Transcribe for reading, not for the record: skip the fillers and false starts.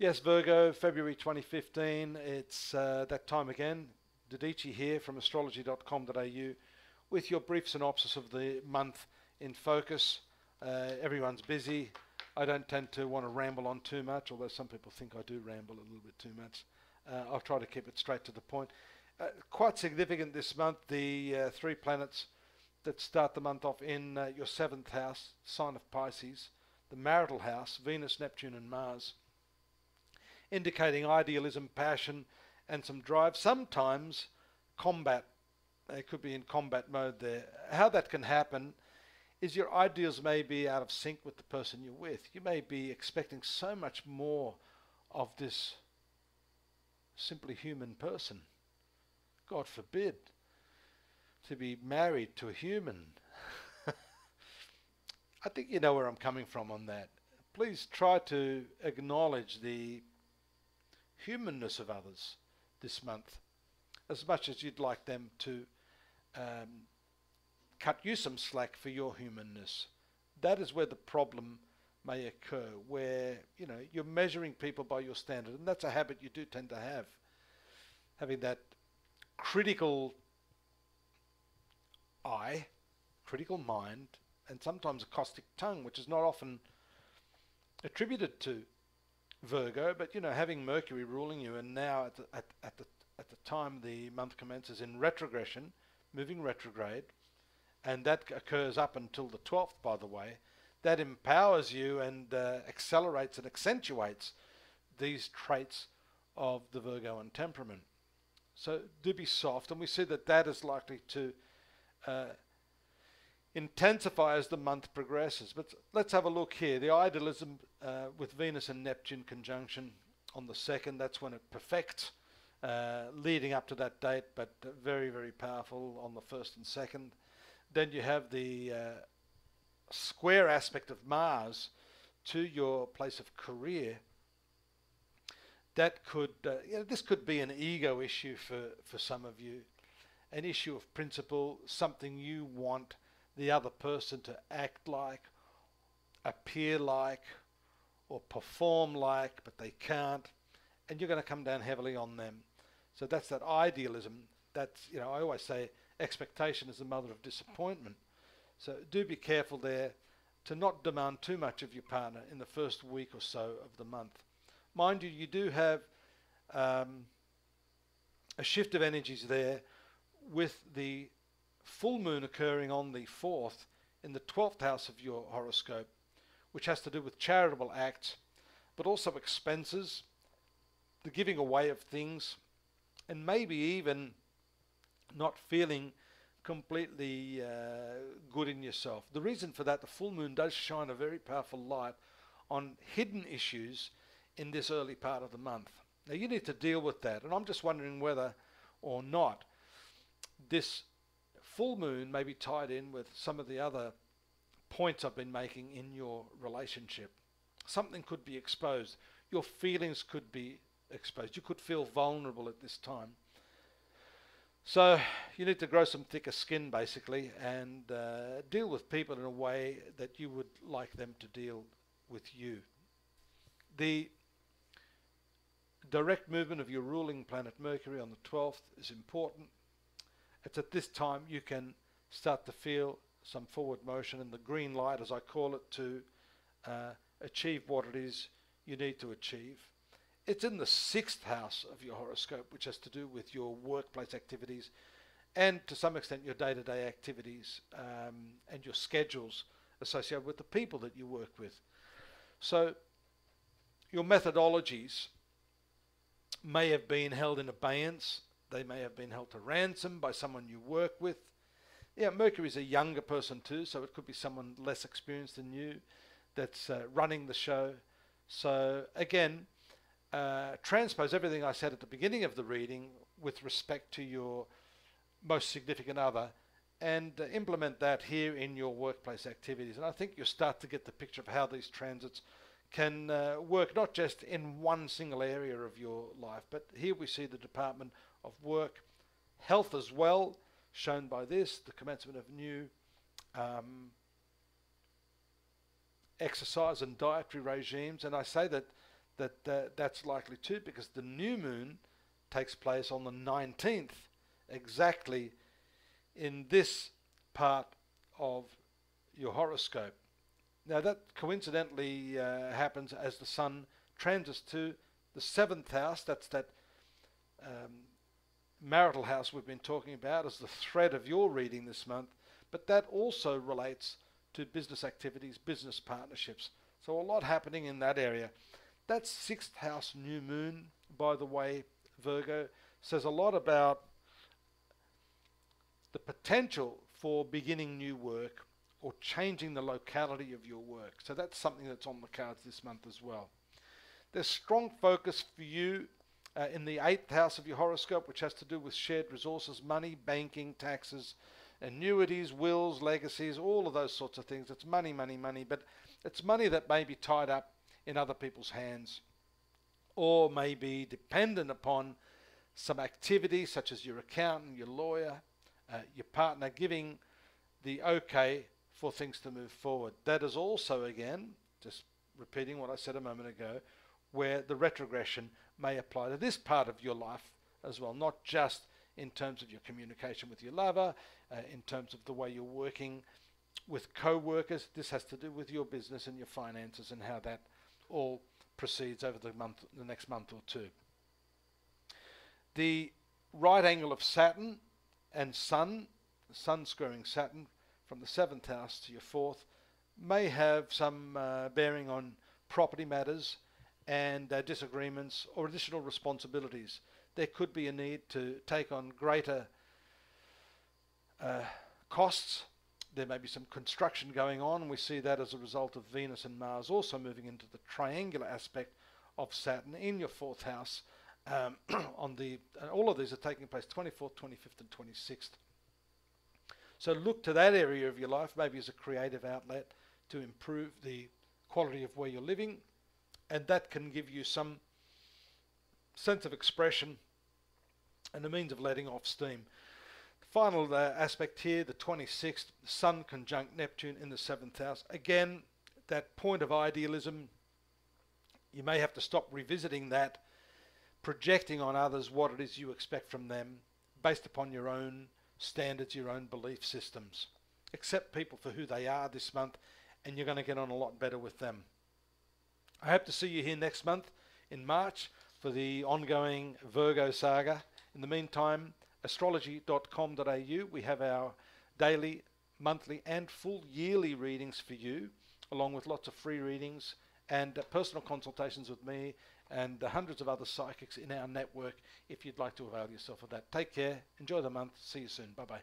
Yes, Virgo, February 2015. It's that time again. Dadhichi here from astrology.com.au with your brief synopsis of the month in focus. Everyone's busy. I don't tend to want to ramble on too much, although some people think I do ramble a little bit too much. I'll try to keep it straight to the point. Quite significant this month, the three planets that start the month off in your 7th house, sign of Pisces, the marital house, Venus, Neptune and Mars, indicating idealism, passion and some drive, sometimes combat. They could be in combat mode there. How that can happen is your ideals may be out of sync with the person you're with. You may be expecting so much more of this simply human person. God forbid to be married to a human. I think you know where I'm coming from on that. Please try to acknowledge the humanness of others this month as much as you'd like them to cut you some slack for your humanness. That is where the problem may occur, where you're measuring people by your standard, and that's a habit you do tend to have, having that critical eye, critical mind, and sometimes a caustic tongue, which is not often attributed to Virgo, but having Mercury ruling you, and now at the time the month commences in retrogression, moving retrograde, and that occurs up until the 12th, by the way, that empowers you and accelerates and accentuates these traits of the Virgoan temperament. So do be soft, and we see that that is likely to intensify as the month progresses. But let's have a look here. The idealism with Venus and Neptune conjunction on the 2nd, that's when it perfects, leading up to that date, but very, very powerful on the 1st and 2nd. Then you have the square aspect of Mars to your place of career. That could, this could be an ego issue for some of you, an issue of principle, something you want the other person to act like, appear like, or perform like, but they can't, and you're going to come down heavily on them. So that's that idealism. That's, I always say expectation is the mother of disappointment. So do be careful there to not demand too much of your partner in the first week or so of the month. Mind you, you do have a shift of energies there with the full moon occurring on the 4th in the 12th house of your horoscope, which has to do with charitable acts, but also expenses, the giving away of things, and maybe even not feeling completely good in yourself. The reason for that, the full moon does shine a very powerful light on hidden issues in this early part of the month. Now you need to deal with that, and I'm just wondering whether or not this full moon may be tied in with some of the other points I've been making in your relationship. Something could be exposed. Your feelings could be exposed. You could feel vulnerable at this time. So you need to grow some thicker skin, basically, and deal with people in a way that you would like them to deal with you. The direct movement of your ruling planet Mercury on the 12th is important. It's at this time you can start to feel some forward motion and the green light, as I call it, to achieve what it is you need to achieve. It's in the 6th house of your horoscope, which has to do with your workplace activities and to some extent your day-to-day activities and your schedules associated with the people that you work with. So your methodologies may have been held in abeyance. They may have been held to ransom by someone you work with. Yeah, Mercury is a younger person too, so it could be someone less experienced than you that's running the show. So again, transpose everything I said at the beginning of the reading with respect to your most significant other and implement that here in your workplace activities. And I think you'll start to get the picture of how these transits can work not just in one single area of your life, but here we see the department of work, health as well, shown by this, the commencement of new exercise and dietary regimes. And I say that that's likely to, because the new moon takes place on the 19th, exactly in this part of your horoscope. Now that coincidentally happens as the sun transits to the 7th house. That's that marital house we've been talking about as the thread of your reading this month, but that also relates to business activities, business partnerships. So a lot happening in that area. That 6th house new moon, by the way, Virgo, says a lot about the potential for beginning new work or changing the locality of your work. So that's something that's on the cards this month as well. There's strong focus for you in the 8th house of your horoscope, which has to do with shared resources, money, banking, taxes, annuities, wills, legacies, all of those sorts of things. It's money, money, money, but it's money that may be tied up in other people's hands or may be dependent upon some activity such as your accountant, your lawyer, your partner giving the okay for things to move forward. That is also, again, just repeating what I said a moment ago, where the retrogression may apply to this part of your life as well, not just in terms of your communication with your lover, in terms of the way you're working with co-workers. This has to do with your business and your finances and how that all proceeds over the next month or two. The right angle of Saturn and Sun, the Sun squaring Saturn from the 7th house to your 4th, may have some bearing on property matters and disagreements or additional responsibilities. There could be a need to take on greater costs. There may be some construction going on. We see that as a result of Venus and Mars also moving into the triangular aspect of Saturn in your 4th house. All of these are taking place 24th, 25th and 26th. So look to that area of your life maybe as a creative outlet to improve the quality of where you're living, and that can give you some sense of expression and a means of letting off steam. The final aspect here, the 26th, Sun conjunct Neptune in the 7th house. Again, that point of idealism, you may have to stop revisiting that, projecting on others what it is you expect from them based upon your own standards, your own belief systems. Accept people for who they are this month, and you're going to get on a lot better with them. I hope to see you here next month in March for the ongoing Virgo saga. In the meantime, astrology.com.au, we have our daily, monthly and full yearly readings for you, along with lots of free readings and personal consultations with me and hundreds of other psychics in our network if you'd like to avail yourself of that. Take care, enjoy the month, see you soon, bye-bye.